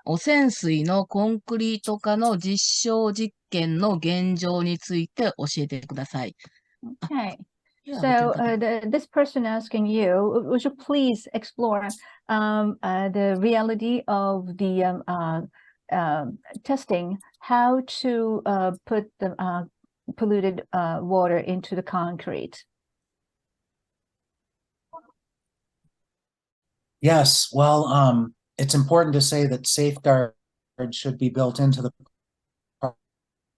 汚染水のコンクリート化の実証実験の現状について教えてください。Okay. So this person asking you, would you please explore the reality of the testing, how to put the polluted water into the concrete? Yes, well, it's important to say that safeguards should be built into the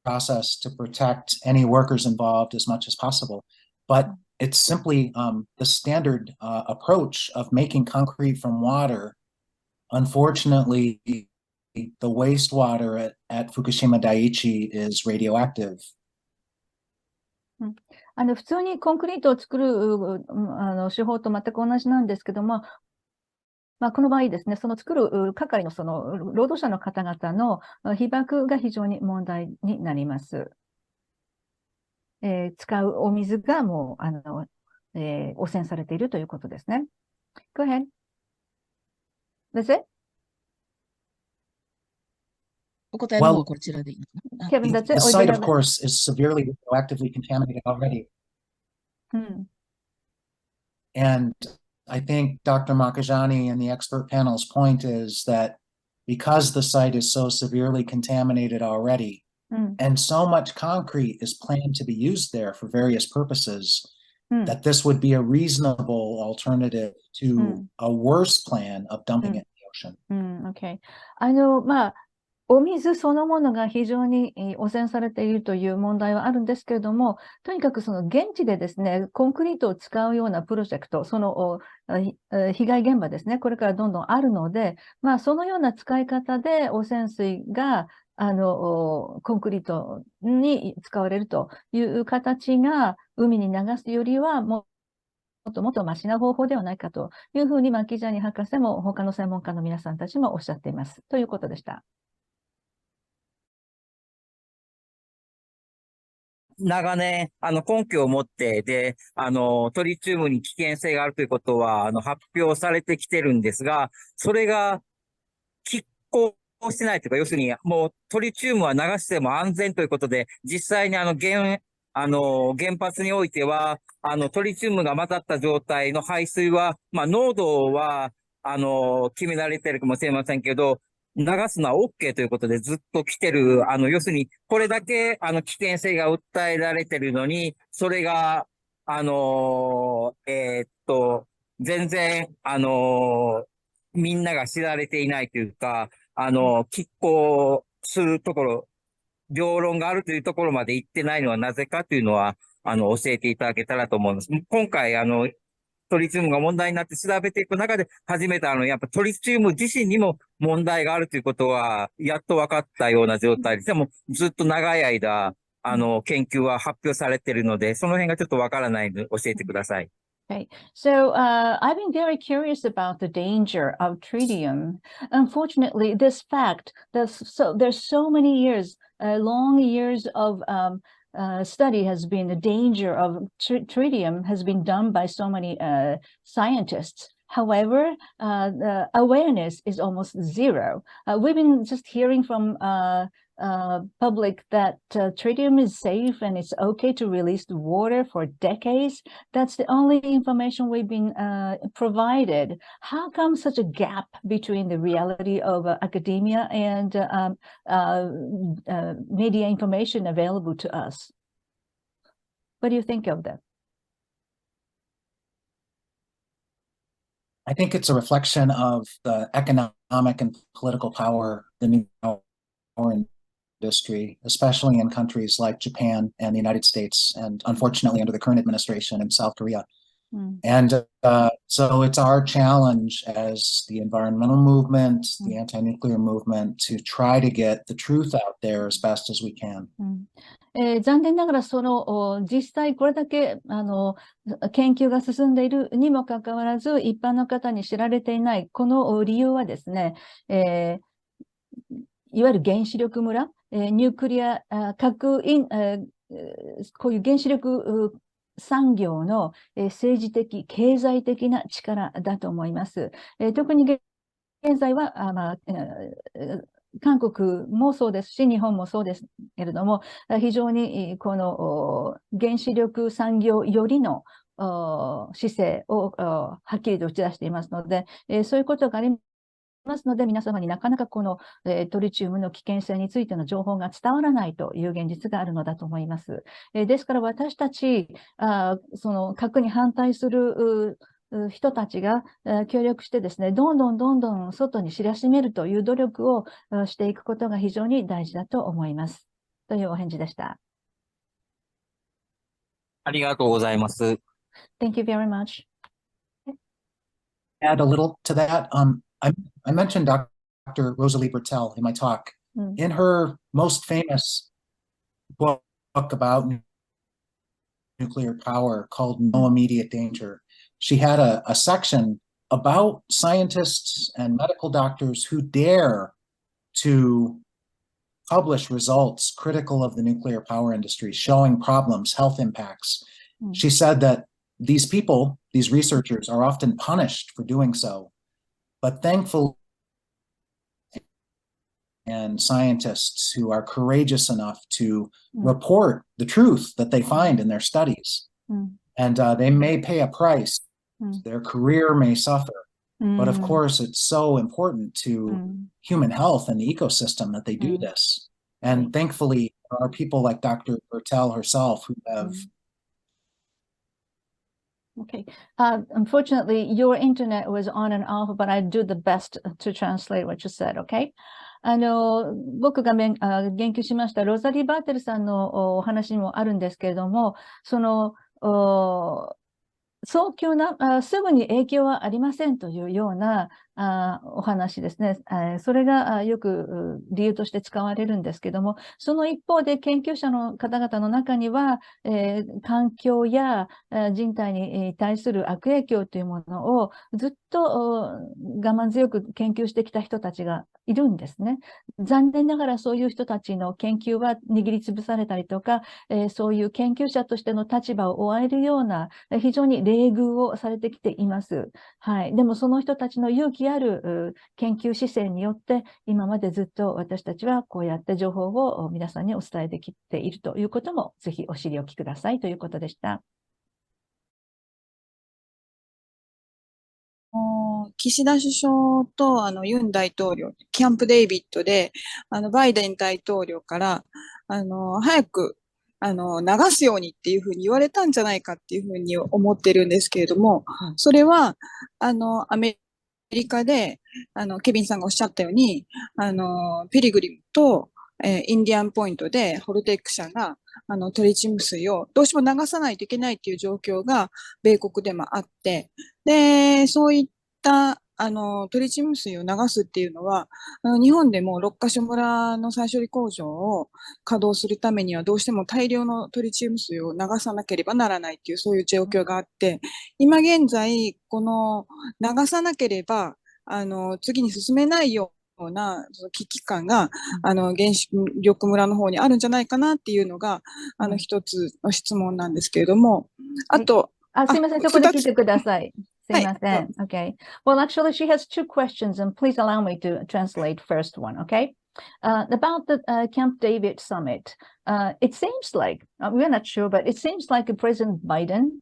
process to protect any workers involved as much as possible. But it's simply the standard approach of making concrete from water. Unfortunately, the wastewater at Fukushima Daiichi is radioactive. 普通にコンクリートを作る手法と全く同じなんですけども、この場合ですね、その作る係のその労働者の方々の被曝が非常に問題になります。使うお水がもう汚染されているということですね。Go ahead. That's it? お答えの方こちらでいいのかな。 Kevin, that's it? The site, of course, is severely radioactively contaminated already. And I think Dr. Makajani and the expert panel's point is that because the site is so severely contaminated already, and so much concrete is planned to be used there for various purposes, that this would be a reasonable alternative to a worse plan of dumping it in the ocean. Okay. お水そのものが非常に汚染されているという問題はあるんですけれども、とにかくその現地でですね、コンクリートを使うようなプロジェクト、その被害現場ですね、これからどんどんあるので、そのような使い方で汚染水がコンクリートに使われるという形が海に流すよりはもっともっとマシな方法ではないかというふうに、キジャニ博士も他の専門家の皆さんたちもおっしゃっています。ということでした。長年、根拠を持って、で、トリチウムに危険性があるということは、発表されてきてるんですが、それが、拮抗してないというか、要するに、もうトリチウムは流しても安全ということで、実際に原発においては、トリチウムが混ざった状態の排水は、濃度は、決められてるかもしれませんけど、流すのは OK ということでずっと来てる、要するに、これだけ、危険性が訴えられてるのに、それが、全然、みんなが知られていないというか、拮抗するところ、両論があるというところまで行ってないのはなぜかというのは、教えていただけたらと思います。今回、トリチウムが問題になって調べていく中で初めてやっぱトリチウム自身にも問題があるということはやっと分かったような状態です。でもずっと長い間、研究は発表されているので、その辺がちょっと分からないので教えてください。Okay, so I've been very curious about the danger of tritium. Unfortunately, this fact, there's so many years, long years of study has been the danger of tritium has been done by so many scientists. However, the awareness is almost zero. We've been just hearing from public that tritium is safe and it's okay to release the water for decades. That's the only information we've been provided. How come such a gap between the reality of academia and media information available to us? What do you think of that? I think it's a reflection of the economic and political power, the new power industry, especially in countries like Japan and the United States, and unfortunately under the current administration in South Korea. And so it's our challenge as the environmental movement, the anti-nuclear movement, to try to get the truth out there as best as we can. 残念ながら実際これだけ研究が進んでいるにもかかわらず一般の方に知られていないこの理由はですね、いわゆる原子力村、ニュークリア、こういう原子力産業の政治的、経済的な力だと思います。特に現在は、韓国もそうですし、日本もそうですけれども、非常にこの原子力産業よりの姿勢をはっきりと打ち出していますので、そういうことがありますので、皆様になかなかこのトリチウムの危険性についての情報が伝わらないという現実があるのだと思います。ですから私たち、その核に反対する人たちが協力してですね、どんどん外に知らしめるという努力をしていくことが非常に大事だと思います。というお返事でした。ありがとうございます。Thank you very much. Add a little to that. I mentioned Dr. Rosalie Bertel in my talk. In her most famous book about nuclear power called No Immediate Danger, she had a section about scientists and medical doctors who dare to publish results critical of the nuclear power industry, showing problems, health impacts. She said that these people, these researchers, are often punished for doing so, but thankfully, and scientists who are courageous enough to report the truth that they find in their studies. And they may pay a price, their career may suffer, but of course it's so important to human health and the ecosystem that they do this. And thankfully, there are people like Dr. Bertel herself who have Okay. Unfortunately, your internet was on and off, but I do the best to translate what you said, okay? 僕が言及しましたロザリー・バーテルさんのお話にもあるんですけれども、その、早急な、すぐに影響はありませんというようなお話ですね。それがよく理由として使われるんですけども、その一方で研究者の方々の中には、環境や人体に対する悪影響というものをずっと我慢強く研究してきた人たちがいるんですね。残念ながらそういう人たちの研究は握りつぶされたりとか、そういう研究者としての立場を追われるような非常に冷遇をされてきています。はい。でもその人たちの勇気ある研究姿勢によって、今までずっと私たちはこうやって情報を皆さんにお伝えできているということも、ぜひお知りおきくださいということでした。岸田首相とユン大統領、キャンプデイビッドで、バイデン大統領から、早く、流すようにっていうふうに言われたんじゃないかっていうふうに思ってるんですけれども、それは、アメリカで、ケビンさんがおっしゃったように、ピリグリムと、インディアンポイントでホルテック社が、トリチウム水をどうしても流さないといけないっていう状況が米国でもあって、で、そういったトリチウム水を流すっていうのは、日本でも六ヶ所村の再処理工場を稼働するためにはどうしても大量のトリチウム水を流さなければならないっていうそういう状況があって、今現在、この流さなければ、次に進めないような危機感が、原子力村の方にあるんじゃないかなっていうのが、一つの質問なんですけれども、あと、すいません、そこで聞いてください。すいません。Okay. Well, actually, she has two questions, and please allow me to translate first one, okay? About the Camp David summit, it seems like, we're not sure, but it seems like President Biden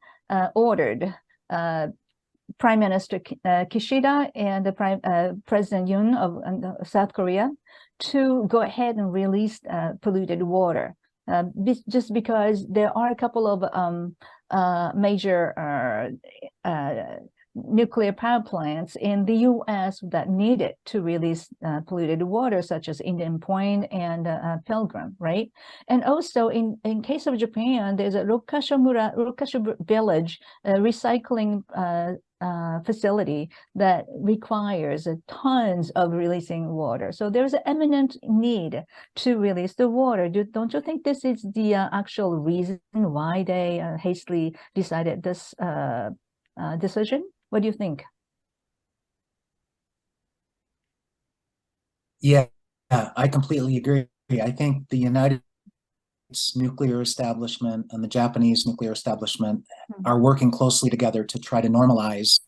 ordered Prime Minister Kishida and the President Yoon of South Korea to go ahead and release polluted water. Just because there are a couple of major nuclear power plants in the U.S. that needed to release polluted water, such as Indian Point and Pilgrim, right? And also, in case of Japan, there's a Rokkasho village recycling facility that requires tons of releasing water. So there's an imminent need to release the water. Don't you think this is the actual reason why they hastily decided this decision? What do you think? Yeah, I completely agree. I think the United States nuclear establishment and the Japanese nuclear establishment are working closely together to try to normalize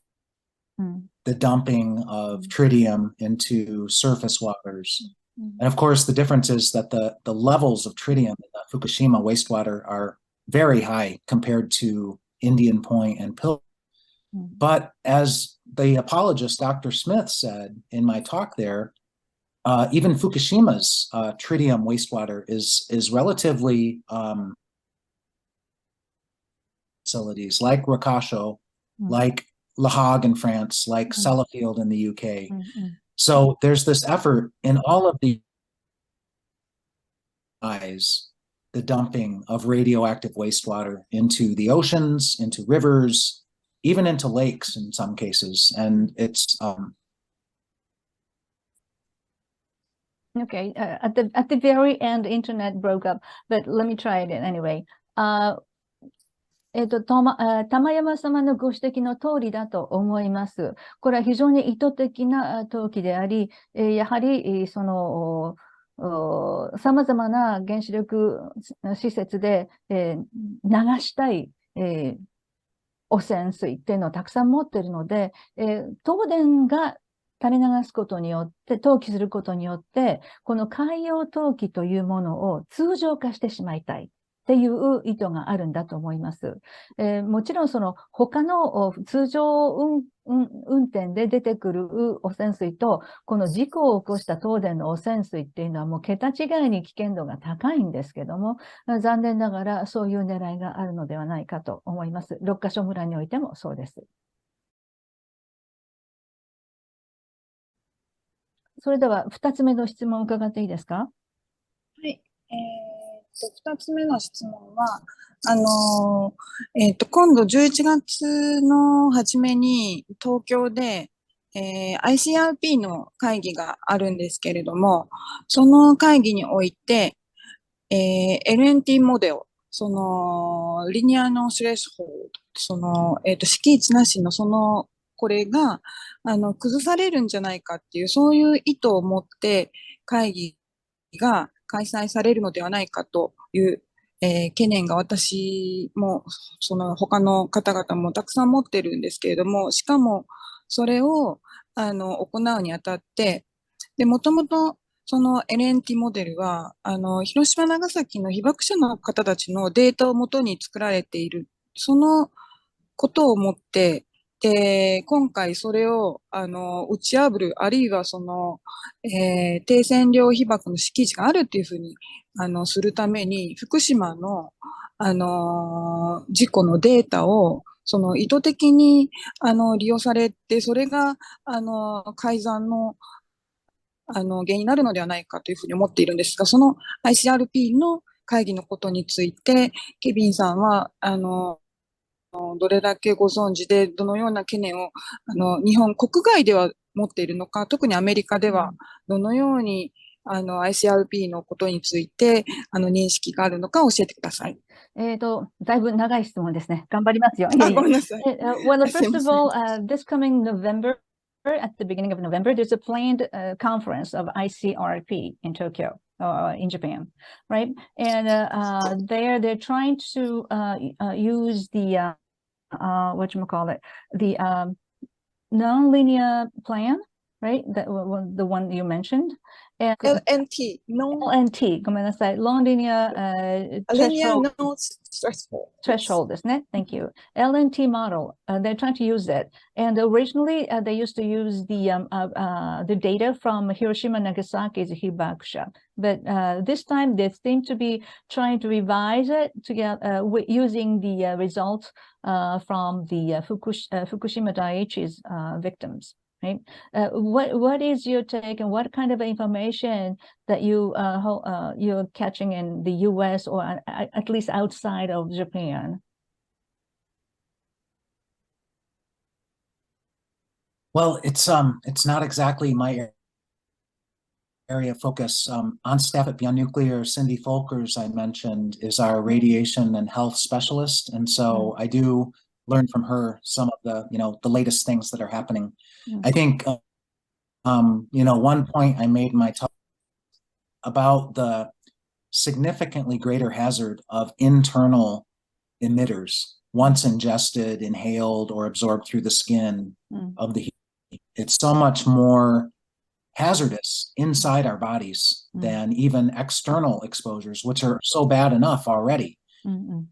the dumping of tritium into surface waters. And of course, the difference is that the levels of tritium in the Fukushima wastewater are very high compared to Indian Point and Pilgrim. But as the apologist, Dr. Smith, said in my talk there, even Fukushima's tritium wastewater is relatively facilities like Rakasho, like Le Hague in France, like Sellafield in the UK. So there's this effort in all of the the dumping of radioactive wastewater into the oceans, into rivers, even into lakes in some cases. And it's Okay, at the very end, internet broke up, but let me try it anyway. 玉山様のご指摘の通りだと思います。これは非常に意図的な投棄であり、やはりその様々な原子力施設で、流したい、汚染水っていうのをたくさん持っているので、東電が垂れ流すことによって、投棄することによって、この海洋投棄というものを通常化してしまいたいっていう意図があるんだと思います。もちろんその他の通常運転で出てくる汚染水と、この事故を起こした東電の汚染水っていうのはもう桁違いに危険度が高いんですけども、残念ながらそういう狙いがあるのではないかと思います。六ヶ所村においてもそうです。それでは2つ目の質問を伺っていいですか？はい。2つ目の質問は、今度11月の初めに東京で、ICRP の会議があるんですけれども、その会議において、LNT モデル、その、リニアのスレスホールド、その、敷地なしのこれが、崩されるんじゃないかっていう、そういう意図を持って会議が開催されるのではないかという、懸念が私も、その他の方々もたくさん持ってるんですけれども、しかもそれを、行うにあたって、で、もともとその LNT モデルは、広島、長崎の被爆者の方たちのデータをもとに作られている、そのことをもって、で、今回それを、打ち破る、あるいはその、低線量被爆の敷地があるっていうふうに、するために、福島の、事故のデータを、その意図的に、利用されて、それが、改ざんの、原因になるのではないかというふうに思っているんですが、その ICRP の会議のことについて、ケビンさんは、どれだけご存知で、どのような懸念を、日本国外では持っているのか、特にアメリカでは、どのように、ICRP のことについて、認識があるのか教えてください。だいぶ長い質問ですね。頑張りますよ。ごめんなさい。Well, first of all, this coming November, at the beginning of November, there's a planned conference of ICRP in Tokyo, in Japan, right? And there they're trying to use the whatchamacallit, the non-linear plan, right? The one you mentioned. And LNT, LNT, ごめんなさい。Non-linear linear threshold ですね。Thank you. LNT model, they're trying to use it. And originally, they used to use the data from Hiroshima, Nagasaki's Hibakusha. But this time, they seem to be trying to revise it together using the results from the Fukushima Daiichi's victims. Right? What is your take, and what kind of information that you're catching in the U.S. or at least outside of Japan? Well, it's not exactly my area of focus. On staff at Beyond Nuclear, Cindy Folkers, I mentioned, is our radiation and health specialist, and so I do learn from her some of the latest things that are happening. I think, one point I made in my talk about the significantly greater hazard of internal emitters once ingested, inhaled, or absorbed through the skin of the human. it's so much more hazardous inside our bodies than even external exposures, which are so bad enough already.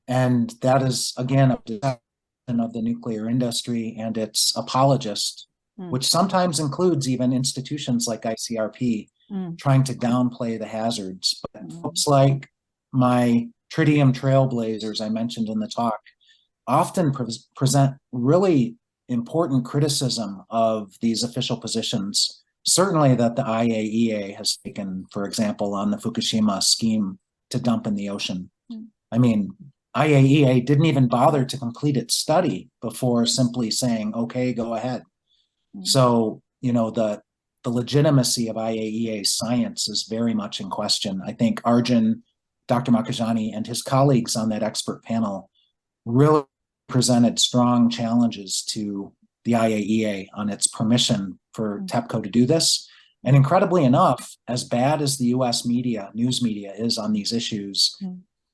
And that is, again, a deception of the nuclear industry and its apologists, which sometimes includes even institutions like ICRP trying to downplay the hazards. But folks like my tritium trailblazers I mentioned in the talk often present really important criticism of these official positions, certainly that the IAEA has taken, for example, on the Fukushima scheme to dump in the ocean. I mean, IAEA didn't even bother to complete its study before simply saying, okay, go ahead. So, you know, the legitimacy of IAEA science is very much in question. I think Arjun, Dr. Makajani, and his colleagues on that expert panel really presented strong challenges to the IAEA on its permission for TEPCO to do this. And incredibly enough, as bad as the US media, news media is on these issues,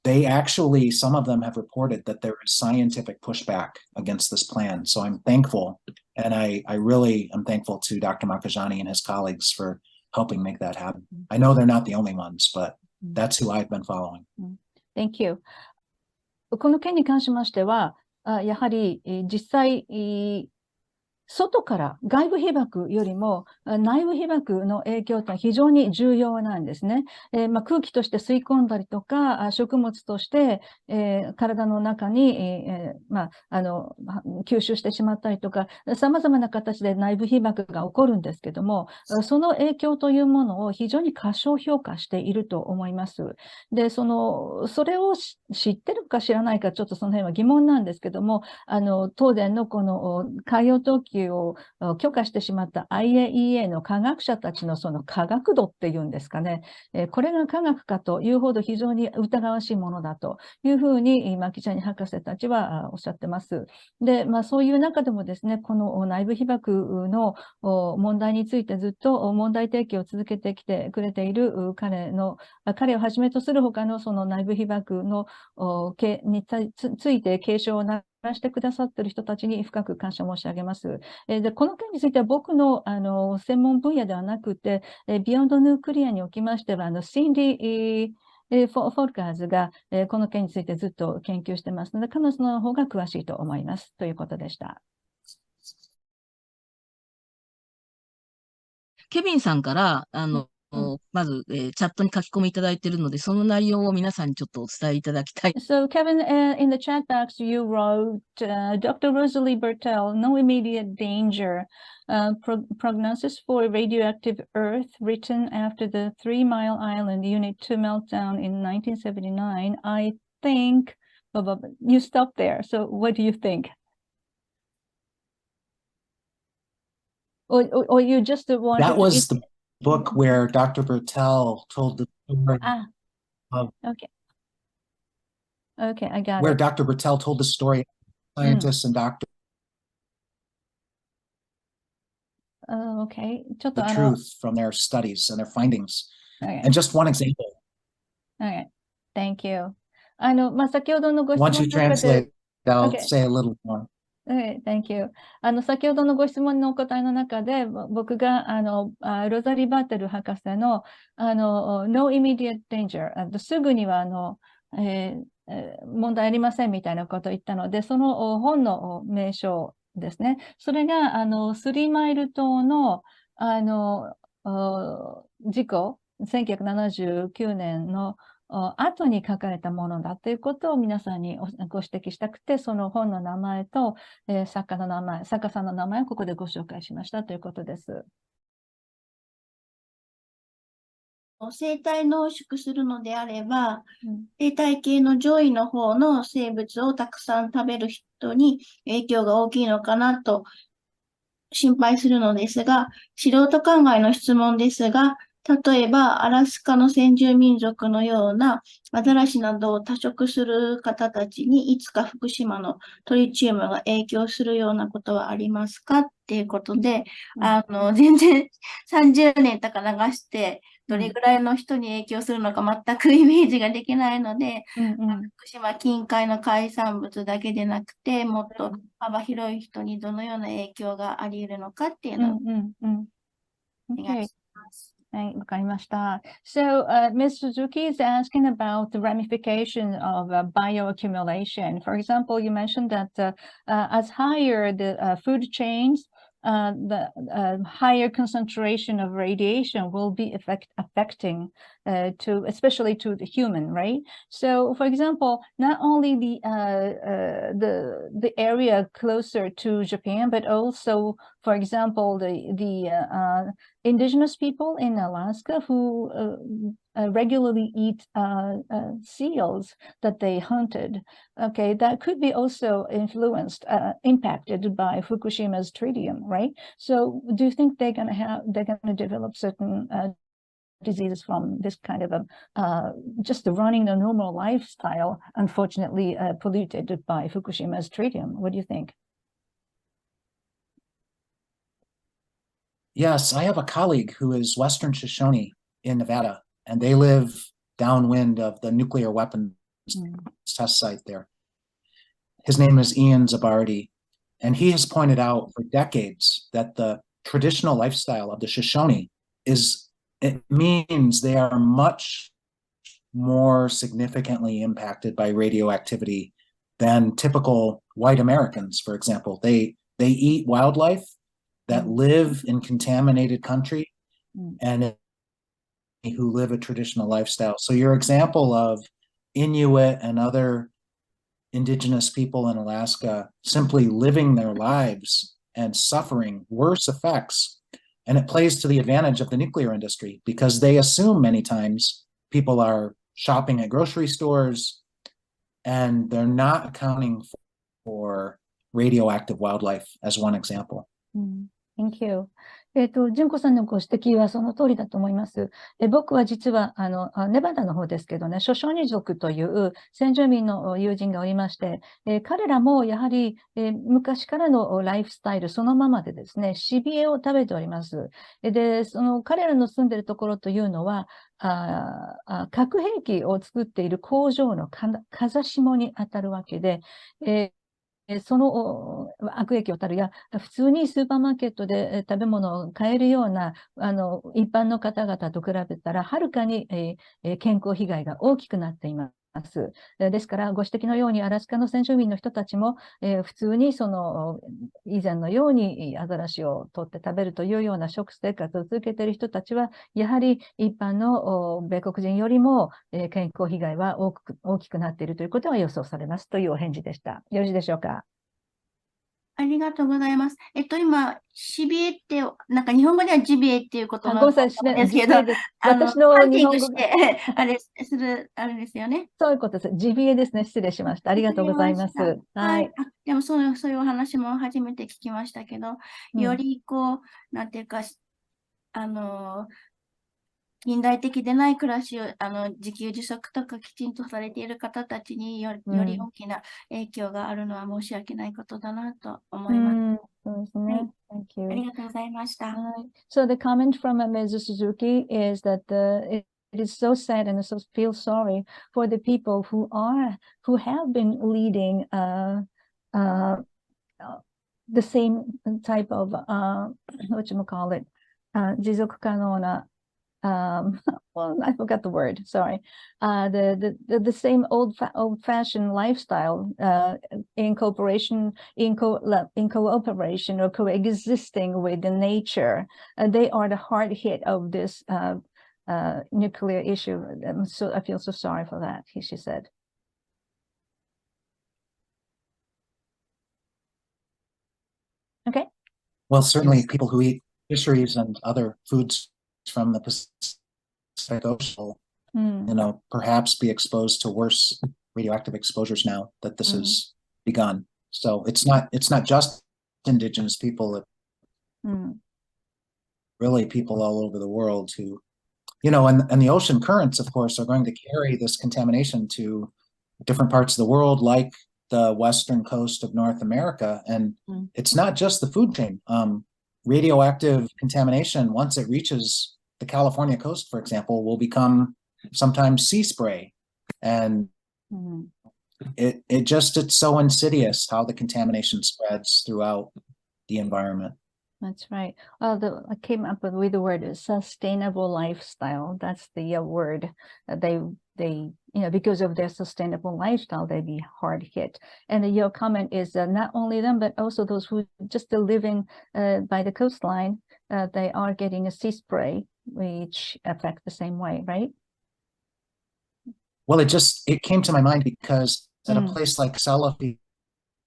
they actually, some of them have reported that there is scientific pushback against this plan. So I'm thankful, and I really am thankful to Dr. Makajani and his colleagues for helping make that happen. I know they're not the only ones, but that's who I've been following. Thank you. この件に関しましては、やはり実際、外から外部被曝よりも内部被曝の影響というのは非常に重要なんですね。空気として吸い込んだりとか、食物として、体の中に、吸収してしまったりとか、様々な形で内部被曝が起こるんですけども、その影響というものを非常に過小評価していると思います。で、それを知ってるか知らないか、ちょっとその辺は疑問なんですけども、当然のこの海洋投棄を許可してしまった IAEA の科学者たちのその科学度っていうんですかね、これが科学かというほど非常に疑わしいものだというふうにマキチャニ博士たちはおっしゃってます。で、そういう中でもですね、この内部被曝の問題についてずっと問題提起を続けてきてくれている彼をはじめとする他のその内部被曝のについて警鐘を鳴らしてくださっている人たちに深く感謝申し上げます。で、この件については僕の、専門分野ではなくて、ビヨンドニュークリアにおきましては、シンディ・フォルカーズが、この件についてずっと研究してますので、彼女の方が詳しいと思います。ということでした。ケビンさんから、まず、チャットに書き込みいただいているので、その内容を皆さんにちょっとお伝えいただきたい。So, Kevin, in the chat box, you wrote, Dr. Rosalie Bertel, no immediate danger. Prognosis for radioactive Earth written after the 3 Mile Island Unit 2 meltdown in 1979. I think, you stopped there. So, what do you think? Or you just wanted That was the book where Dr. Bertel told the story of Okay, I got where it. Dr. Bertel told the story of scientists and doctors Okay. ちょっとthe truth from their studies and their findings. And just one example. Okay. Thank you. 先ほどのご質問 Once の you 中 translate, で I'll Okay. say a little more. Okay, thank you. 先ほどのご質問のお答えの中で、僕が、ロザリー・バーテル博士の、no immediate danger、すぐには、問題ありませんみたいなことを言ったので、その本の名称ですね。それが、スリーマイル島の、事故、1979年の後に書かれたものだということを皆さんにご指摘したくて、その本の名前と、作家さんの名前をここでご紹介しましたということです。生態濃縮するのであれば、生態系の上位の方の生物をたくさん食べる人に影響が大きいのかなと心配するのですが、素人考えの質問ですが、例えばアラスカの先住民族のようなアザラシなどを多食する方たちにいつか福島のトリチウムが影響するようなことはありますかっていうことで、全然30年とか流してどれぐらいの人に影響するのか全くイメージができないので、福島近海の海産物だけでなくて、もっと幅広い人にどのような影響があり得るのかっていうのをお願いします。わかりました。So, Ms. Suzuki is asking about the ramification of bioaccumulation. For example, you mentioned that as higher the food chains, the higher concentration of radiation will be affecting especially to the human, right? So, for example, not only the area closer to Japan, but also, for example, the indigenous people in Alaska who regularly eat seals that they hunted. Okay, that could be also impacted by Fukushima's tritium, right? So, do you think they're gonna develop certain diseases from this kind of just running a normal lifestyle, unfortunately polluted by Fukushima's tritium? What do you think? Yes, I have a colleague who is Western Shoshone in Nevada, and they live downwind of the nuclear weapons test site there. His name is Ian Zabardi, and he has pointed out for decades that the traditional lifestyle of the Shoshone it means they are much more significantly impacted by radioactivity than typical white Americans, for example. They eat wildlife that live in contaminated country and who live a traditional lifestyle. So your example of Inuit and other indigenous people in Alaska simply living their lives and suffering worse effects, and it plays to the advantage of the nuclear industry because they assume many times people are shopping at grocery stores and they're not accounting for radioactive wildlife as one example. Thank you. 純子さんのご指摘はその通りだと思います。僕は実は、ネバダの方ですけどね、ショショニ族という先住民の友人がおりまして、彼らもやはり、昔からのライフスタイルそのままでですね、シビエを食べております。で、彼らの住んでいるところというのは、核兵器を作っている工場の風下に当たるわけで、その悪影響たるや、普通にスーパーマーケットで食べ物を買えるような、一般の方々と比べたら、はるかに健康被害が大きくなっています。ですから、ご指摘のように、アラスカの先住民の人たちも、普通に以前のようにアザラシを取って食べるというような食生活を続けている人たちは、やはり一般の米国人よりも、健康被害は大きくなっているということは予想されますというお返事でした。よろしいでしょうか。ありがとうございます。今、シビエって、なんか日本語ではジビエっていうことなんですけど、私の日本語して、あれですよね。そういうことです。ジビエですね。失礼しました。ありがとうございます。はい。でもそういうお話も初めて聞きましたけど、よりなんていうか、近代的でない暮らしを自給自足とかきちんとされている方たちにより大きな影響があるのは申し訳ないことだなと思います。そうですね。Thank you. ありがとうございました。So the comment from Ms. Suzuki is that it is so sad and so feel sorry for the people who have been leading the same type of what you call it 持続可能なwell, I forgot the word. Sorry. The same old-fashioned lifestyle in cooperation or coexisting with the nature. They are the hard hit of this nuclear issue. So I feel so sorry for that. She said. Okay. Well, certainly people who eat fisheries and other foods from the Pacific Ocean, perhaps be exposed to worse radioactive exposures now that this has begun. So it's not just indigenous people, really people all over the world who, and the ocean currents, of course, are going to carry this contamination to different parts of the world, like the western coast of North America. And it's not just the food chain. Radioactive contamination, once it reaches the California coast, for example, will become sometimes sea spray. And it's so insidious how the contamination spreads throughout the environment. That's right. Well, I came up with the word sustainable lifestyle. That's the word. They, because of their sustainable lifestyle, they be hard hit. And your comment is not only them, but also those who just living by the coastline, they are getting a sea spray, which affect the same way, right? Well, it came to my mind because at a place like Sellafield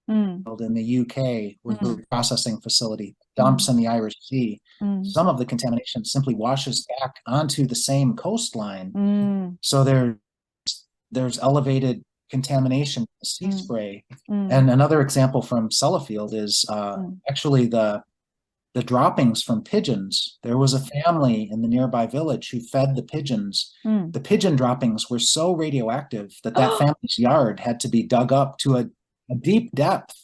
in the UK, with the processing facility, dumps in the Irish Sea, some of the contamination simply washes back onto the same coastline. So there's elevated contamination in the sea spray. And another example from Sellafield is actually the droppings from pigeons. There was a family in the nearby village who fed the pigeons. The pigeon droppings were so radioactive that family's yard had to be dug up to a deep depth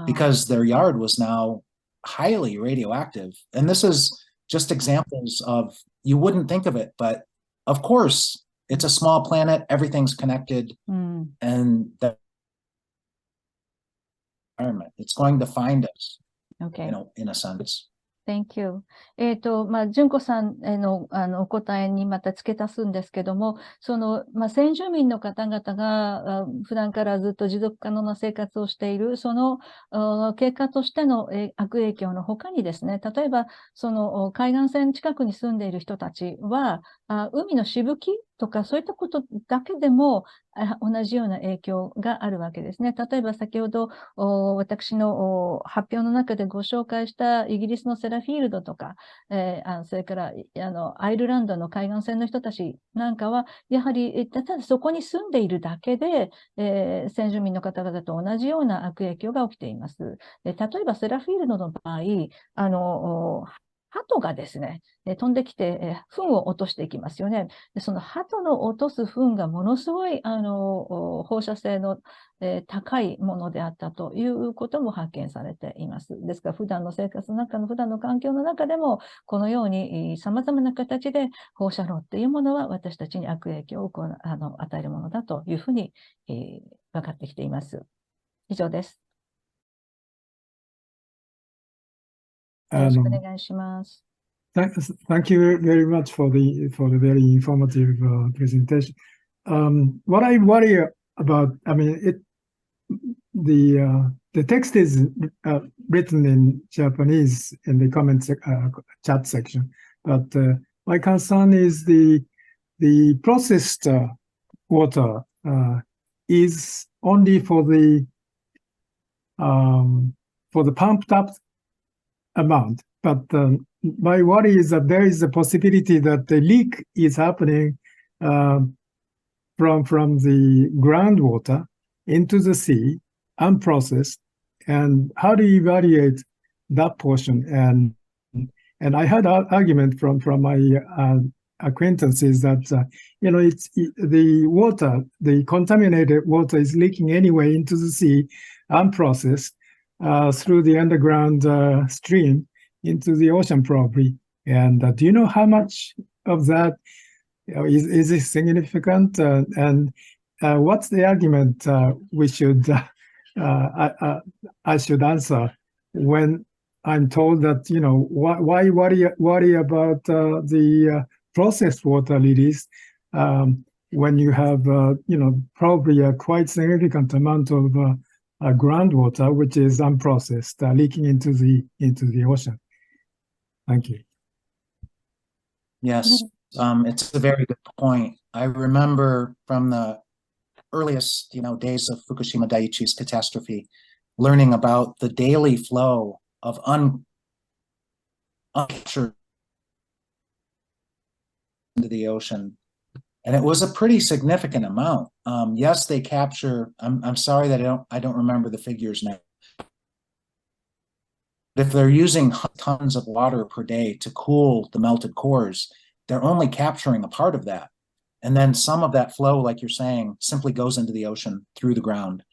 because their yard was now highly radioactive. And this is just examples of, you wouldn't think of it, but of course, it's a small planet, everything's connected, and the environment, it's going to find us, in a sense. Thank you. 純子さんへの、お答えにまた付け足すんですけども、先住民の方々が普段からずっと持続可能な生活をしている、その結果としての悪影響の他にですね、例えば、海岸線近くに住んでいる人たちは、海のしぶきとかそういったことだけでも同じような影響があるわけですね。例えば先ほど私の発表の中でご紹介したイギリスのセラフィールドとか、それからアイルランドの海岸線の人たちなんかは、やはりただそこに住んでいるだけで、先住民の方々と同じような悪影響が起きています。例えばセラフィールドの場合、鳩がですね、飛んできて、糞を落としていきますよね。でその鳩の落とす糞がものすごい、放射性の、高いものであったということも発見されています。ですから、普段の生活の中の、普段の環境の中でも、このように様々な形で放射能っていうものは私たちに悪影響を与えるものだというふうに、分かってきています。以上です。よろしくお願いします。Thank you very much for the very informative presentation. What I worry about, I mean, the text is written in Japanese in the comments chat section, but my concern is the processed water is only for the pumped up amount, but my worry is that there is a possibility that the leak is happening from the groundwater into the sea, unprocessed. And how do you evaluate that portion? And I had an argument from my acquaintances that it's the water, the contaminated water is leaking anyway into the sea, unprocessed. Through the underground stream into the ocean probably. And do you know how much of that is it significant? And what's the argument we should I should answer when I'm told that why worry about the processed water release when you have probably a quite significant amount of groundwater, which is unprocessed, leaking into the ocean. Thank you. Yes, it's a very good point. I remember from the earliest, days of Fukushima Daiichi's catastrophe, learning about the daily flow of uncaptured into the ocean. And it was a pretty significant amount. Yes, they capture, I'm sorry that I don't remember the figures now. If they're using tons of water per day to cool the melted cores, they're only capturing a part of that. And then some of that flow, like you're saying, simply goes into the ocean through the ground.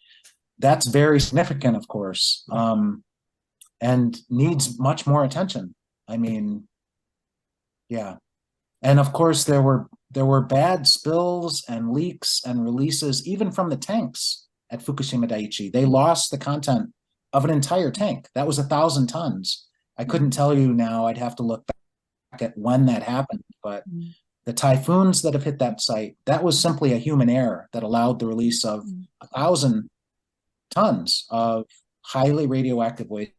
That's very significant, of course, and needs much more attention. I mean, yeah. And of course, there were bad spills and leaks and releases, even from the tanks at Fukushima Daiichi. They lost the content of an entire tank. That was 1,000 tons. I couldn't tell you now. I'd have to look back at when that happened, but the typhoons that have hit that site, that was simply a human error that allowed the release of 1,000 tons of highly radioactive waste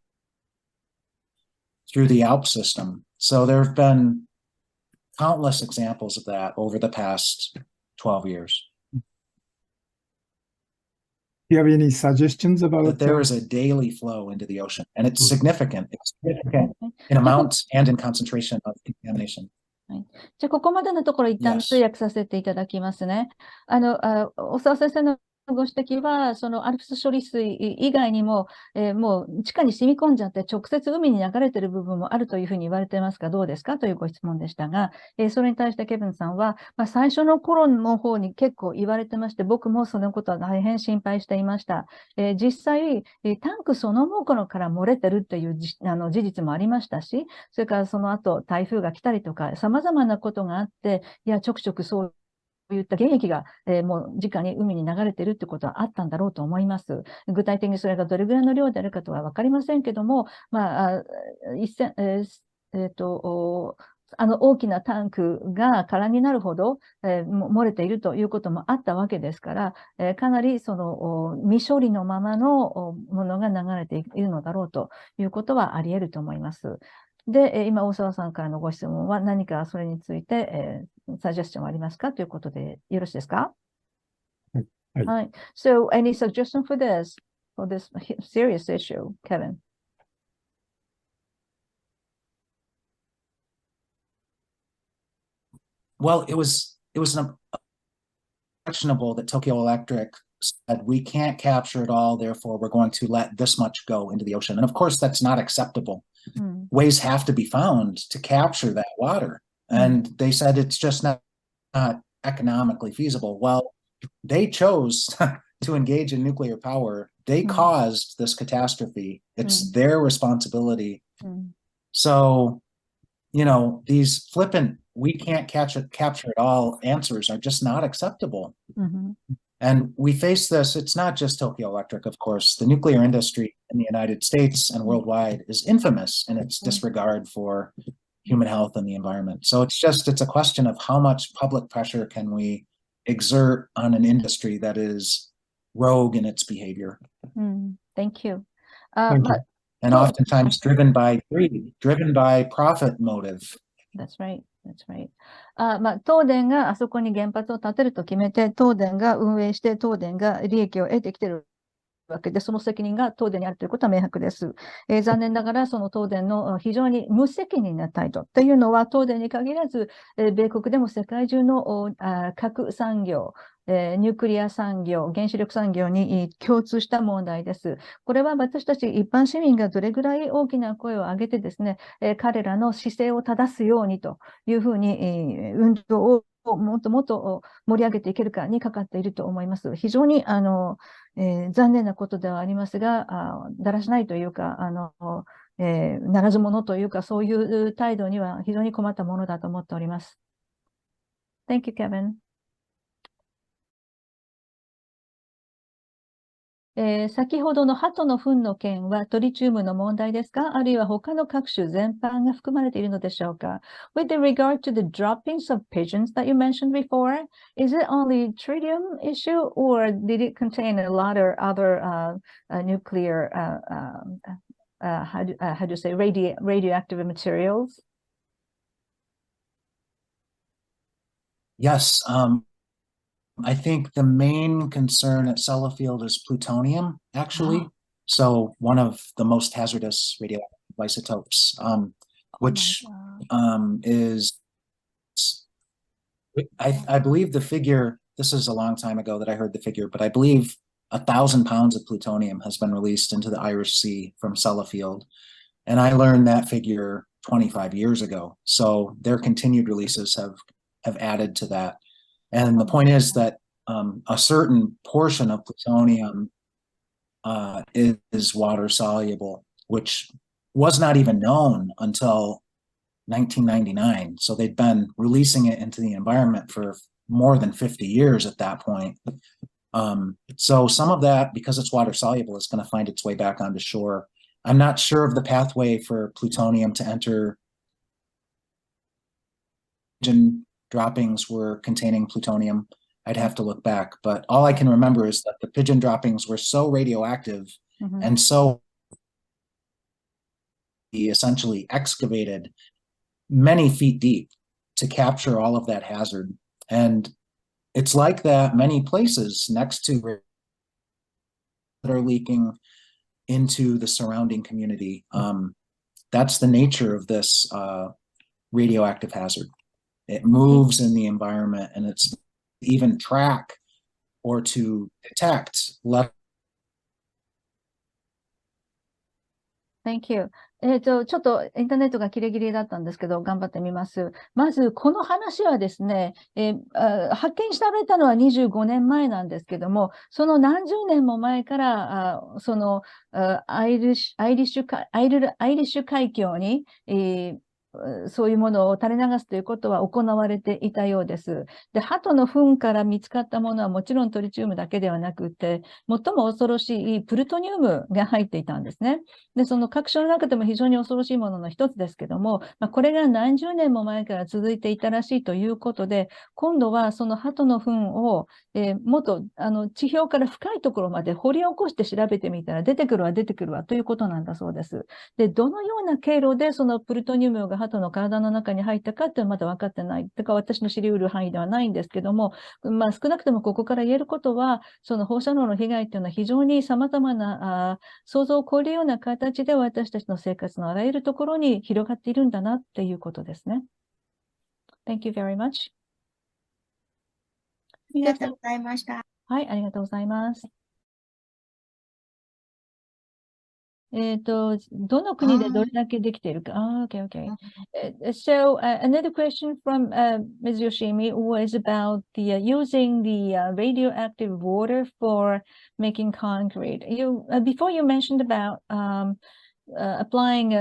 through the Alp system. So there have been countless examples of that over the past 12 years. Do you have any suggestions about But there is a daily flow into the ocean, and it's significant. It's significant in amount and in concentration of contamination. じゃあ、ここまでのところ一旦 Yes. 通訳させていただきますね。大沢先生のご指摘は、そのアルプス処理水以外にも、もう地下に染み込んじゃって直接海に流れている部分もあるというふうに言われてますが、どうですかというご質問でしたが、それに対してケビンさんは、最初の頃の方に結構言われてまして、僕もそのことは大変心配していました。実際、タンクそのものから漏れてるという事実もありましたし、それからその後台風が来たりとか、様々なことがあって、いや、ちょくちょくそういった原液が、もう直に海に流れているということはあったんだろうと思います。具体的にそれがどれぐらいの量であるかとは分かりませんけども、大きなタンクが空になるほど、漏れているということもあったわけですから、かなりその未処理のままのものが流れているのだろうということはあり得ると思います。で、今、大沢さんからのご質問は何かそれについて、サジェスチョンはありますかということでよろしいですか？はい。はい。So, any suggestion for this serious issue, Kevin? Well, it was unquestionable that Tokyo Electric said, we can't capture it all, therefore we're going to let this much go into the ocean. And of course, that's not acceptable. Ways have to be found to capture that water. And they said it's just not economically feasible. Well, they chose to engage in nuclear power. They caused this catastrophe. It's their responsibility. So, you know, these flippant, we can't capture it all answers are just not acceptable. And we face this, it's not just Tokyo Electric, of course. The nuclear industry in the United States and worldwide is infamous in its disregard for human health and the environment. So it's a question of how much public pressure can we exert on an industry that is rogue in its behavior. Thank you. Thank you. And oftentimes driven by greed, driven by profit motive. That's right. That's right. 東電があそこに原発を建てると決めて、東電が運営して、東電が利益を得てきているわけで、その責任が東電にあるということは明白です。残念ながら、その東電の非常に無責任な態度というのは、東電に限らず、米国でも世界中の核産業、ニュークリア産業、原子力産業に共通した問題です。これは私たち一般市民がどれぐらい大きな声を上げてですね、彼らの姿勢を正すようにというふうに、運動をもっともっと盛り上げていけるかにかかっていると思います。非常に残念なことではありますが、だらしないというか、ならず者というか、そういう態度には非常に困ったものだと思っております。Thank you, Kevin. 先ほどの鳩の糞の件はトリチウムの問題ですか？あるいは他の各種全般が含まれているのでしょうか？ With regard to the droppings of pigeons that you mentioned before, is it only tritium issue or did it contain a lot of other nuclear, how do you say, radioactive materials? Yes. I think the main concern at Sellafield is plutonium, actually. So one of the most hazardous radioactive isotopes, which is, I believe the figure, this is a long time ago that I heard the figure, but I believe 1,000 pounds of plutonium has been released into the Irish Sea from Sellafield. And I learned that figure 25 years ago. So their continued releases have added to that. And the point is that a certain portion of plutonium is water soluble, which was not even known until 1999. So they'd been releasing it into the environment for more than 50 years at that point. So some of that, because it's water soluble, is going to find its way back onto shore. I'm not sure of the pathway for plutonium to enter. Pigeon droppings were containing plutonium. I'd have to look back, but all I can remember is that the pigeon droppings were so radioactive and so essentially excavated many feet deep to capture all of that hazard. And it's like that many places next to that are leaking into the surrounding community. That's the nature of this radioactive hazard. It moves in the environment, and it's even track or to detect. Thank you. ちょっとインターネットがキレキレだったんですけど、頑張ってみます。まず、この話はですね、発見されたのは25年前なんですけども、その何十年も前から、そのアイリッシュ海峡に、そういうものを垂れ流すということは行われていたようです。で、鳩の糞から見つかったものはもちろんトリチウムだけではなくて、最も恐ろしいプルトニウムが入っていたんですね。で、その各所の中でも非常に恐ろしいものの一つですけども、これが何十年も前から続いていたらしいということで、今度はその鳩の糞を、もっと地表から深いところまで掘り起こして調べてみたら出てくるわということなんだそうです。で、どのような経路でそのプルトニウムが鳩の体の中に入ったかっていうのはまだ分かってない。とか私の知り得る範囲ではないんですけども、少なくともここから言えることは、その放射能の被害っていうのは非常に様々な想像を超えるような形で私たちの生活のあらゆるところに広がっているんだなっていうことですね。Thank you very much. ありがとうございました。はい、ありがとうございます。どの国でどれだけできているか。Okay, okay. So another question from Ms. Yoshimi was about the using the radioactive water for making concrete. Before you mentioned about applying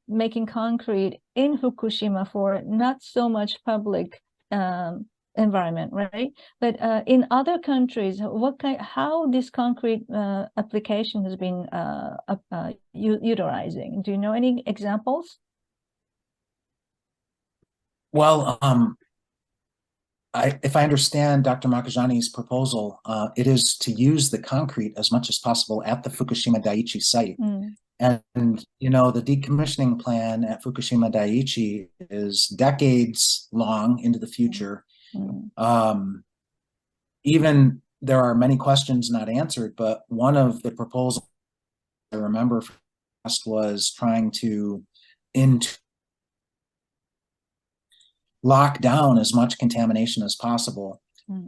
making concrete in Fukushima for not so much public environment, right? But in other countries, how this concrete application has been utilizing? Do you know any examples? Well, if I understand Dr. Makajani's proposal, it is to use the concrete as much as possible at the Fukushima Daiichi site. And, you know, the decommissioning plan at Fukushima Daiichi is decades long into the future. Even there are many questions not answered, but one of the proposals I remember was trying to lock down as much contamination as possible.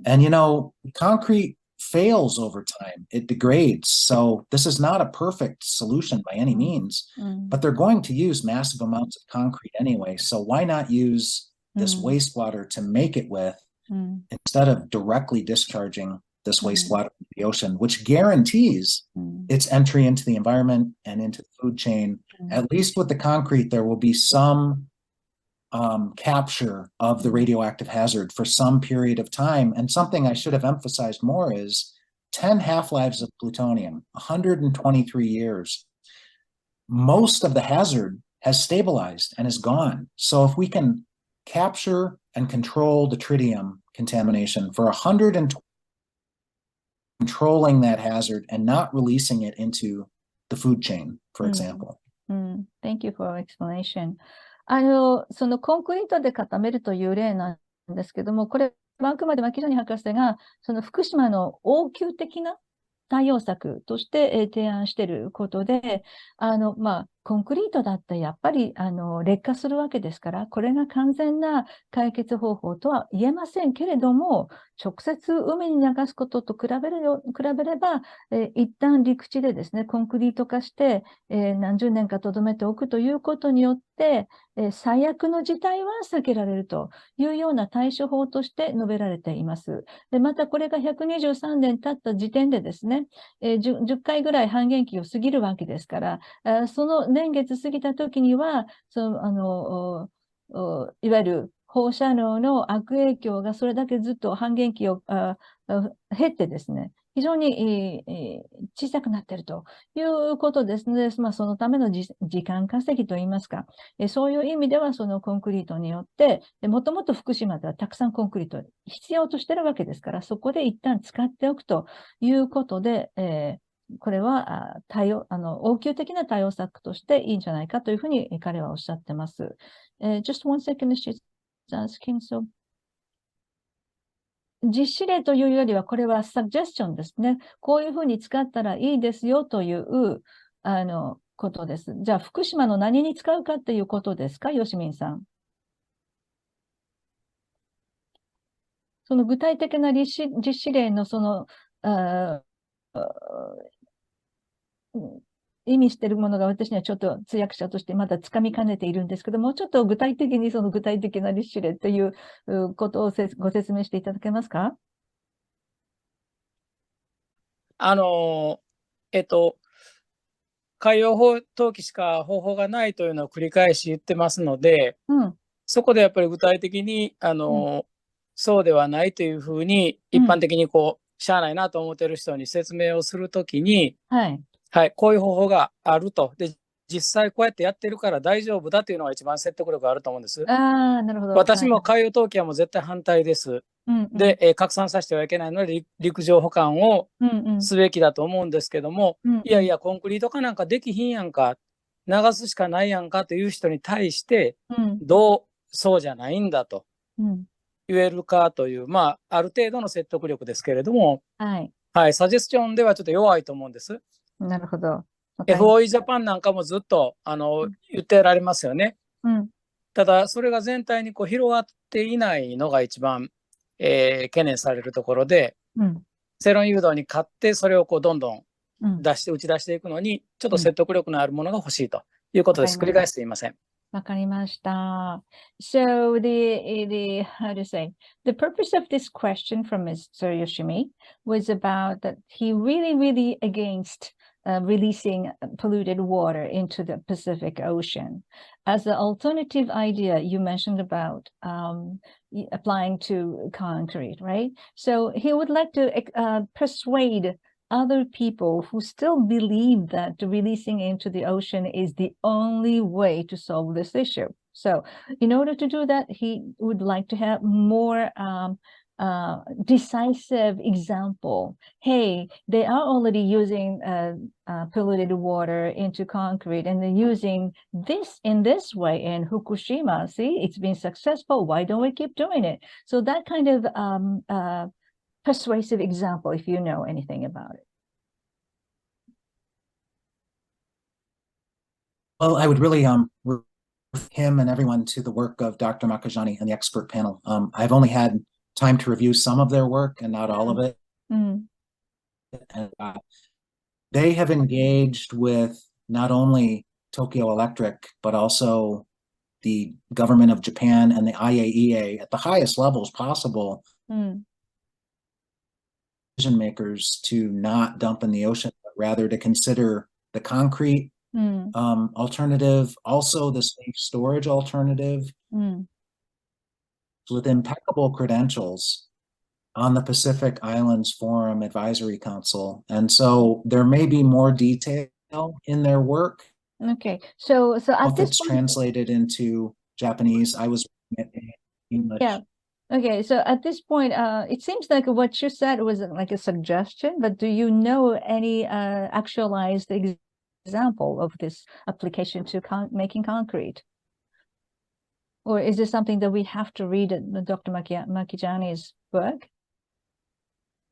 And, you know, concrete fails over time. It degrades. So this is not a perfect solution by any means, but they're going to use massive amounts of concrete anyway. So why not use this wastewater to make it with instead of directly discharging this wastewater into the ocean, which guarantees its entry into the environment and into the food chain. At least with the concrete, there will be some capture of the radioactive hazard for some period of time. And something I should have emphasized more is 10 half-lives of plutonium, 123 years. Most of the hazard has stabilized and is gone. So if we can capture and control the tritium contamination for 120, controlling that hazard and not releasing it into the food chain, for example. Thank you for your explanation. そのコンクリートで固めるという例なんですけども、これはあくまで牧谷博士がその福島の応急的な対応策として提案していることで、コンクリートだってやっぱり劣化するわけですから、これが完全な解決方法とは言えませんけれども、直接海に流すことと比べれば、一旦陸地でですね、コンクリート化して、何十年か留めておくということによって、最悪の事態は避けられるというような対処法として述べられています。で、またこれが123年経った時点でですね、10回ぐらい半減期を過ぎるわけですから、その年月過ぎた時には、いわゆる放射能の悪影響がそれだけずっと半減期を減ってですね、非常に小さくなっているということですので、そのための時間稼ぎといいますか、そういう意味ではそのコンクリートによって、もともと福島ではたくさんコンクリート必要としているわけですから、そこで一旦使っておくということで、これは応急的な対応策としていいんじゃないかというふうに彼はおっしゃってます。Just one second, she's asking, so 実施例というよりは、これはサジェスチョンですね。こういうふうに使ったらいいですよという、ことです。じゃあ、福島の何に使うかっていうことですか、よしみんさん。その具体的な実施例の意味しているものが私にはちょっと通訳者としてまだつかみかねているんですけども、ちょっと具体的にその具体的な実施例ということをご説明していただけますか？海洋投棄しか方法がないというのを繰り返し言ってますので、そこでやっぱり具体的にそうではないというふうに一般的にしゃあないなと思っている人に説明をするときに、こういう方法があると。で、実際こうやってやってるから大丈夫だというのが一番説得力があると思うんです。なるほど。私も海洋投棄はもう絶対反対です。で、拡散させてはいけないので陸上保管をすべきだと思うんですけども、いやいやコンクリートかなんかできひんやんか、流すしかないやんかという人に対して、そうじゃないんだと言えるかという、ある程度の説得力ですけれども、サジェスチョンではちょっと弱いと思うんです。なるほど。FOE ジャパンなんかもずっと言ってられますよね。ただそれが全体に広がっていないのが一番、懸念されるところで、世論誘導に勝ってそれをどんどん打ち出していくのにちょっと説得力のあるものが欲しいということです。繰り返して言いません。わかりました。So how to say, the purpose of this question from Mr. Yoshimi was about that he really against releasing polluted water into the Pacific Ocean. As an alternative idea, you mentioned about applying to concrete, right? So he would like to persuade other people who still believe that releasing into the ocean is the only way to solve this issue. So in order to do that, he would like to have more decisive example. Hey, they are already using polluted water into concrete and they're using this in this way in Fukushima. See, it's been successful. Why don't we keep doing it? So that kind of persuasive example, if you know anything about it. Well, I would really refer him and everyone to the work of Dr. Makajani and the expert panel. I've only had time to review some of their work and not all of it. And they have engaged with not only Tokyo Electric, but also the government of Japan and the IAEA at the highest levels possible. Decision makers to not dump in the ocean, but rather to consider the concrete alternative, also the safe storage alternative, with impeccable credentials on the Pacific Islands Forum Advisory Council. And so there may be more detail in their work. Okay, so at this it's point, translated into Japanese. I was in English. Yeah. Okay, so at this point, it seems like what you said was like a suggestion, but do you know any actualized example of this application to making concrete? Or is this something that we have to read Dr. Makijani's book?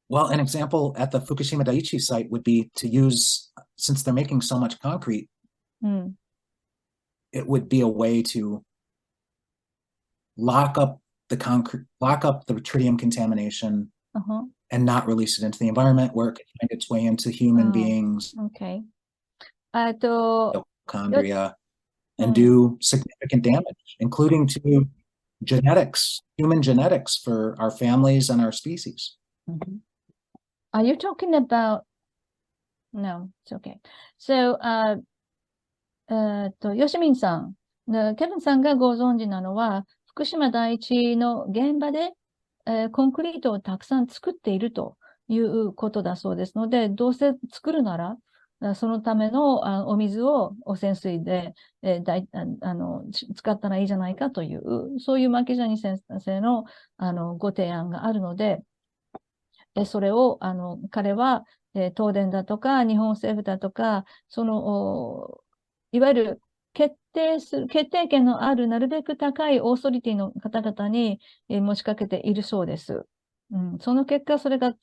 Well, an example at the Fukushima Daiichi site would be to use, since they're making so much concrete, it would be a way to lock up the concrete, lock up the tritium contamination and not release it into the environment where it can find its way into human beings. Okay. Mitochondria and do significant damage, including to genetics, human genetics for our families and our species. Are you talking about? No, it's okay. So, よしみんさんケビンさんがご存知なのは、福島第一の現場で、コンクリートをたくさん作っているということだそうですので、どうせ作るなら、そのためのお水を汚染水で、使ったらいいじゃないかという、そういうマキジャニ先生の、ご提案があるので、それを彼は、東電だとか日本政府だとか、いわゆる決定権のあるなるべく高いオーソリティの方々に持ちかけているそうです。その結果、それが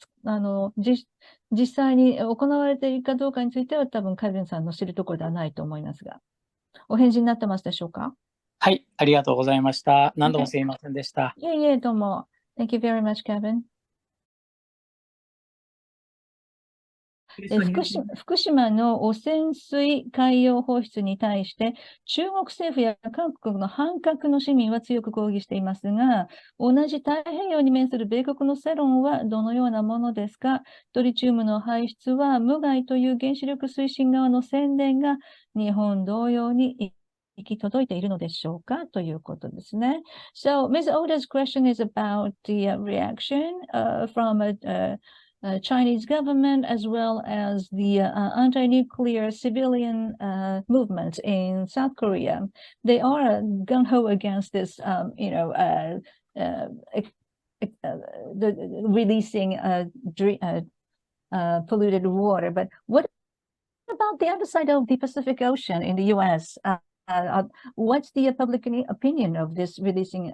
実際に行われているかどうかについては、多分カルビンさんの知るところではないと思いますが、お返事になってますでしょうか？はい、ありがとうございました。何度もすいませんでした。いえいえ、どうも。Thank you very much, Kevin. 福島の汚染水海洋放出に対して、中国政府や韓国の反核の市民は強く抗議していますが、同じ太平洋に面する米国の世論はどのようなものですか？トリチウムの排出は無害という原子力推進側の宣伝が日本同様に行き届いているのでしょうかということですね。So, Ms. Oda's question is about the reaction from Chinese government as well as the anti-nuclear civilian movement in South Korea. They are gung-ho against this, releasing polluted water. But what about the other side of the Pacific Ocean in the U.S.? What's the public opinion of this releasing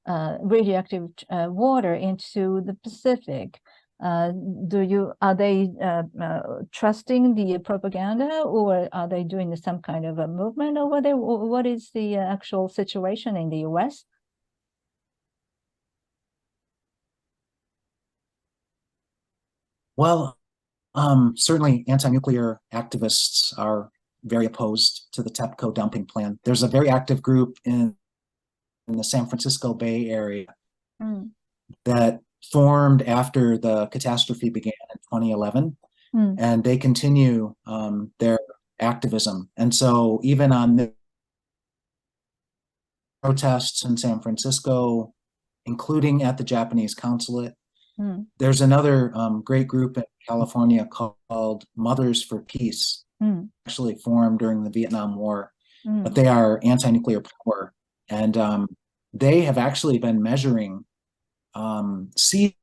radioactive water into the Pacific? Are they trusting the propaganda, or are they doing some kind of a movement over there? What is the actual situation in the U.S.? Well, certainly anti-nuclear activists are very opposed to the TEPCO dumping plan. There's a very active group in the San Francisco Bay Area that formed after the catastrophe began in 2011, and they continue their activism. And so even on the protests in San Francisco, including at the Japanese consulate, there's another great group in California called Mothers for Peace, actually formed during the Vietnam War, but they are anti-nuclear power. And they have actually been measuring sea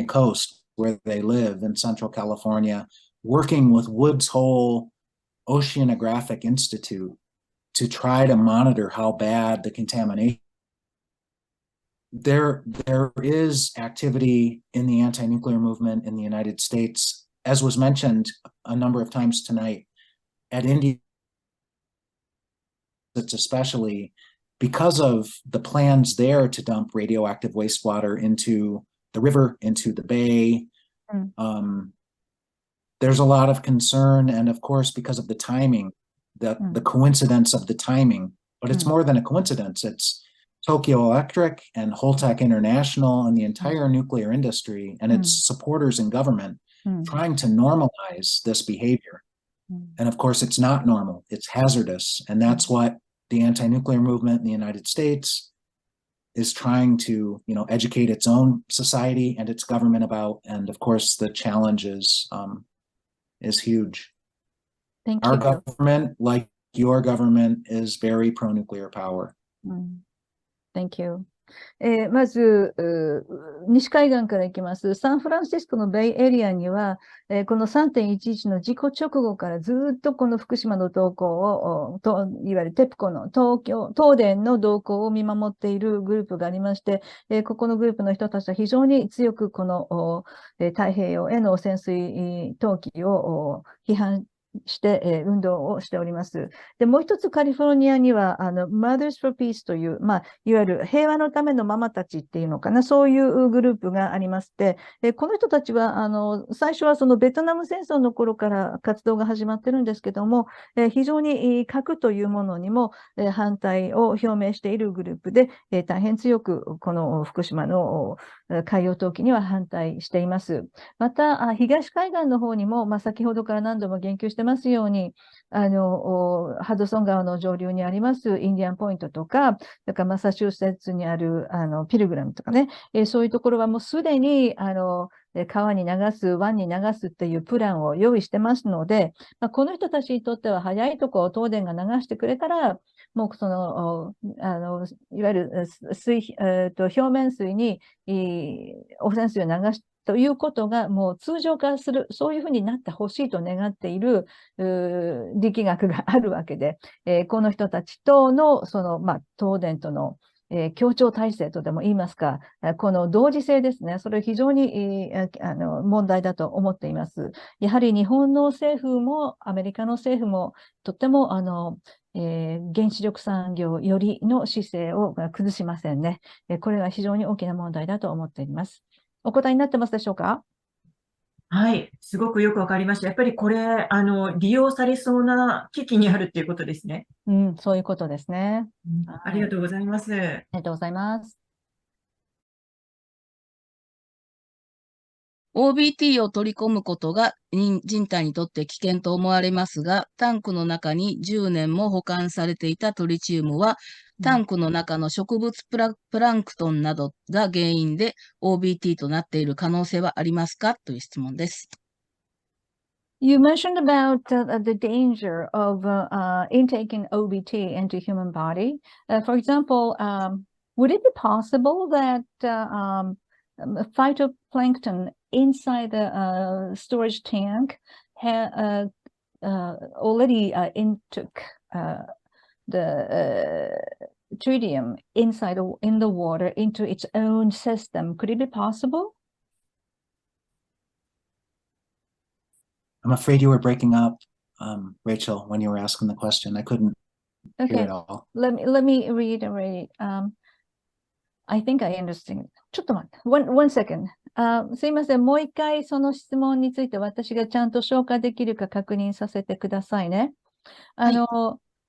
coast where they live in Central California, working with Woods Hole Oceanographic Institute to try to monitor how bad the contamination. There is activity in the anti-nuclear movement in the United States, as was mentioned a number of times tonight, at India, especially because of the plans there to dump radioactive wastewater into the river, into the bay. There's a lot of concern, and of course, because of the timing, the coincidence of the timing, but it's more than a coincidence. It's Tokyo Electric and Holtec International and the entire nuclear industry and its supporters in government trying to normalize this behavior. And of course, it's not normal, it's hazardous. And that's what the anti-nuclear movement in the United States is trying to, educate its own society and its government about. And of course, the challenge is huge. Thank Our you. government, like your government, is very pro-nuclear power. Thank you. まず、西海岸から行きます。サンフランシスコのベイエリアには、この 3.11 の事故直後からずっとこの福島の動向を、いわゆるテプコの東電の動向を見守っているグループがありまして、ここのグループの人たちは非常に強くこの太平洋への汚染水投棄を批判して、運動をしております。で、もう一つカリフォルニアには、Mothers for Peace という、いわゆる平和のためのママたちっていうのかな、そういうグループがありまして、この人たちは、最初はそのベトナム戦争の頃から活動が始まってるんですけども、非常に核というものにも、反対を表明しているグループで、大変強くこの福島の海洋投棄には反対しています。また、東海岸の方にも、先ほどから何度も言及してますように、ハドソン川の上流にありますインディアンポイントとか、それからマサチューセッツにあるピルグラムとかね、そういうところはもうすでに川に流す、湾に流すっていうプランを用意してますので、この人たちにとっては早いところ東電が流してくれたら、もういわゆる表面水に汚染水を流すということがもう通常化する、そういうふうになってほしいと願っている力学があるわけで、この人たちとの東電との協調体制とでも言いますか、この同時性ですね、それ非常に問題だと思っています。やはり日本の政府もアメリカの政府もとっても原子力産業よりの姿勢を崩しませんね。これは非常に大きな問題だと思っています。お答えになってますでしょうか？はい、すごくよくわかりました。やっぱりこれ、利用されそうな危機にあるっていうことですね。そういうことですね。ありがとうございます。ありがとうございます。OBT を取り込むことが人体にとって危険と思われますが、タンクの中に10年も保管されていたトリチウムは、タンクの中の植物プランクトンなどが原因で OBT となっている可能性はありますかという質問です。You mentioned about the danger of intaking OBT into human body. For example, would it be possible that phytoplankton inside the storage tank already intook the tritium in the water into its own system? Could it be possible? I'm afraid you were breaking up, Rachel, when you were asking the question. I couldn't hear it all. Let me reiterate. I think I understand. ちょっと待って。One second. すいません。もう一回その質問について私がちゃんと消化できるか確認させてくださいね。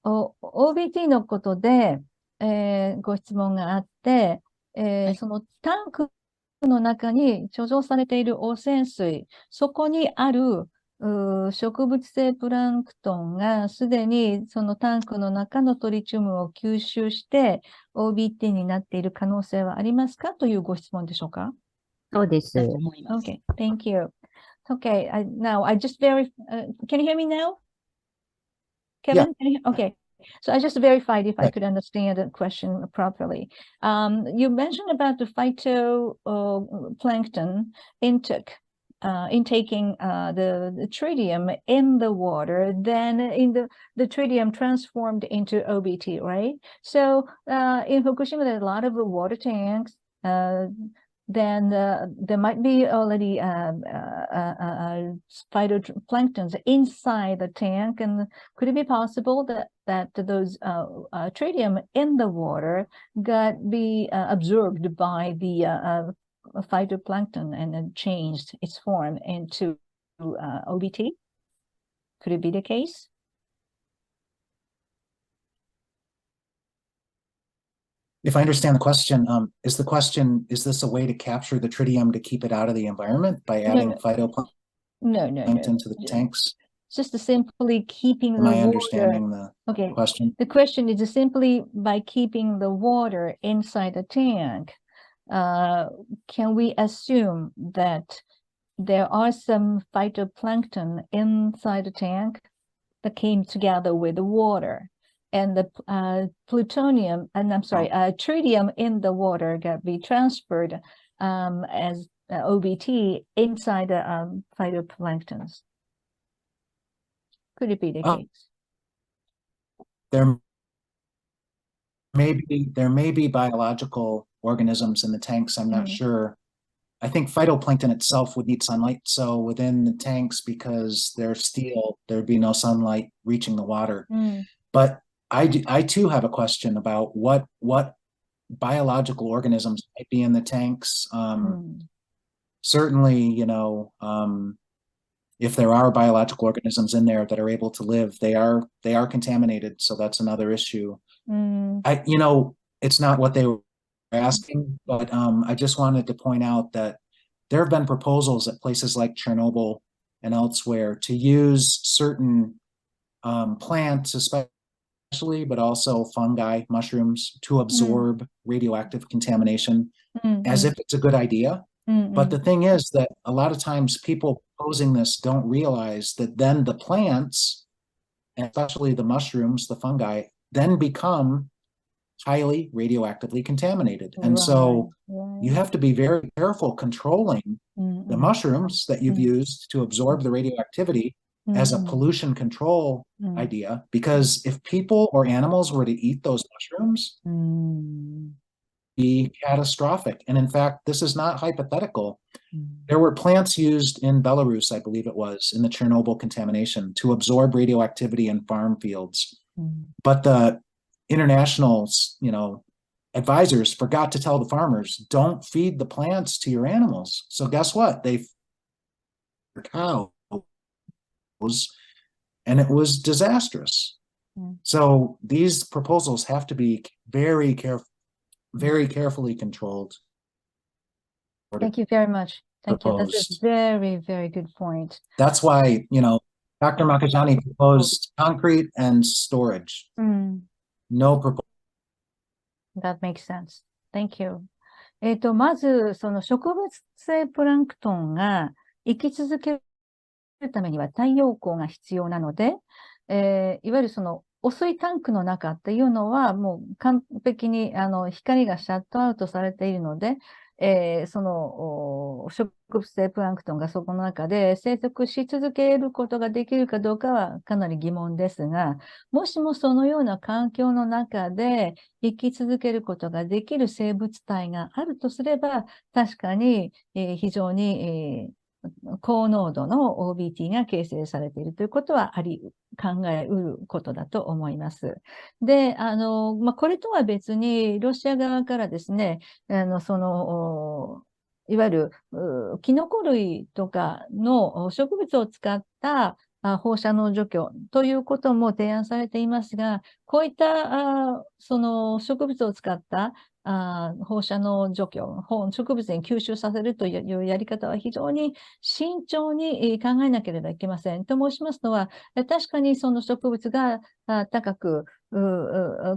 OBT のことで、ご質問があって、そのタンクの中に貯蔵されている汚染水、そこにある植物性プランクトンがすでにそのタンクの中のトリチウムを吸収して OBT になっている可能性はありますかというご質問でしょうか？そうです。Okay, thank you. Okay, now I just can you hear me now? Kevin? Yeah. Okay. So I just verified if I could understand the question properly. You mentioned about the phytoplankton intaking the tritium in the water, then the tritium transformed into OBT, right? So in Fukushima, there's a lot of water tanks. Then there might be already phytoplanktons inside the tank, and could it be possible that those tritium in the water be absorbed by the phytoplankton and then changed its form into OBT? Could it be the case? If I understand the question, is this a way to capture the tritium to keep it out of the environment by adding phytoplankton to the tanks? Just simply keeping the water. Am I understanding the question? The question is simply by keeping the water inside the tank. Can we assume that there are some phytoplankton inside the tank that came together with the water, and the tritium in the water be transferred as OBT inside the phytoplanktons? Could it be the case? There may be biological organisms in the tanks. I'm not sure. I think phytoplankton itself would need sunlight. So within the tanks, because they're steel, there'd be no sunlight reaching the water. But I too have a question about what biological organisms might be in the tanks. Certainly, if there are biological organisms in there that are able to live, they are contaminated. So that's another issue. It's not what they were asking, but I just wanted to point out that there have been proposals at places like Chernobyl and elsewhere to use certain plants, especially, but also fungi, mushrooms, to absorb radioactive contamination as if it's a good idea. But the thing is that a lot of times people proposing this don't realize that then the plants, and especially the mushrooms, the fungi, then become highly radioactively contaminated. And so you have to be very careful controlling the mushrooms that you've used to absorb the radioactivity as a pollution control idea, because if people or animals were to eat those mushrooms, be catastrophic. And in fact, this is not hypothetical. There were plants used in Belarus, I believe it was, in the Chernobyl contamination to absorb radioactivity in farm fields. But the international, advisors forgot to tell the farmers, don't feed the plants to your animals. So guess what? They fed cows, and it was disastrous. So these proposals have to be very carefully controlled. Thank you very much. Thank you. That's a very, very good point. That's why, Dr. Makajani proposed concrete and storage. No proposal. That makes sense. Thank you. まず、その植物性プランクトンが生き続けるためには太陽光が必要なので、いわゆるその汚水タンクの中っていうのはもう完璧に光がシャットアウトされているので、その植物性プランクトンがそこの中で生息し続けることができるかどうかはかなり疑問ですが、もしもそのような環境の中で生き続けることができる生物体があるとすれば、確かに非常に高濃度の OBT が形成されているということは考えうることだと思います。で、これとは別にロシア側からですね、いわゆるキノコ類とかの植物を使った放射能除去ということも提案されていますが、こういったその植物を使った放射能除去、植物に吸収させるというやり方は非常に慎重に考えなければいけません。と申しますのは、確かにその植物が高く、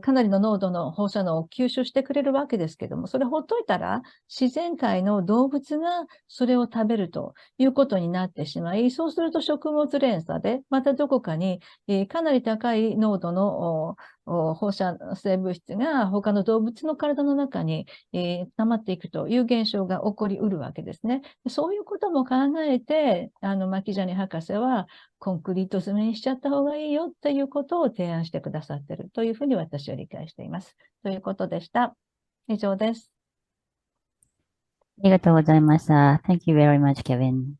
かなりの濃度の放射能を吸収してくれるわけですけども、それほっといたら自然界の動物がそれを食べるということになってしまい、そうすると食物連鎖でまたどこかにかなり高い濃度の放射性物質が他の動物の体の中に溜まっていくという現象が起こりうるわけですね。そういうことも考えて、マキジャニ博士はコンクリート詰めにしちゃった方がいいよということを提案してくださっているというふうに私は理解しています。ということでした。以上です。ありがとうございました。Thank you very much, Kevin.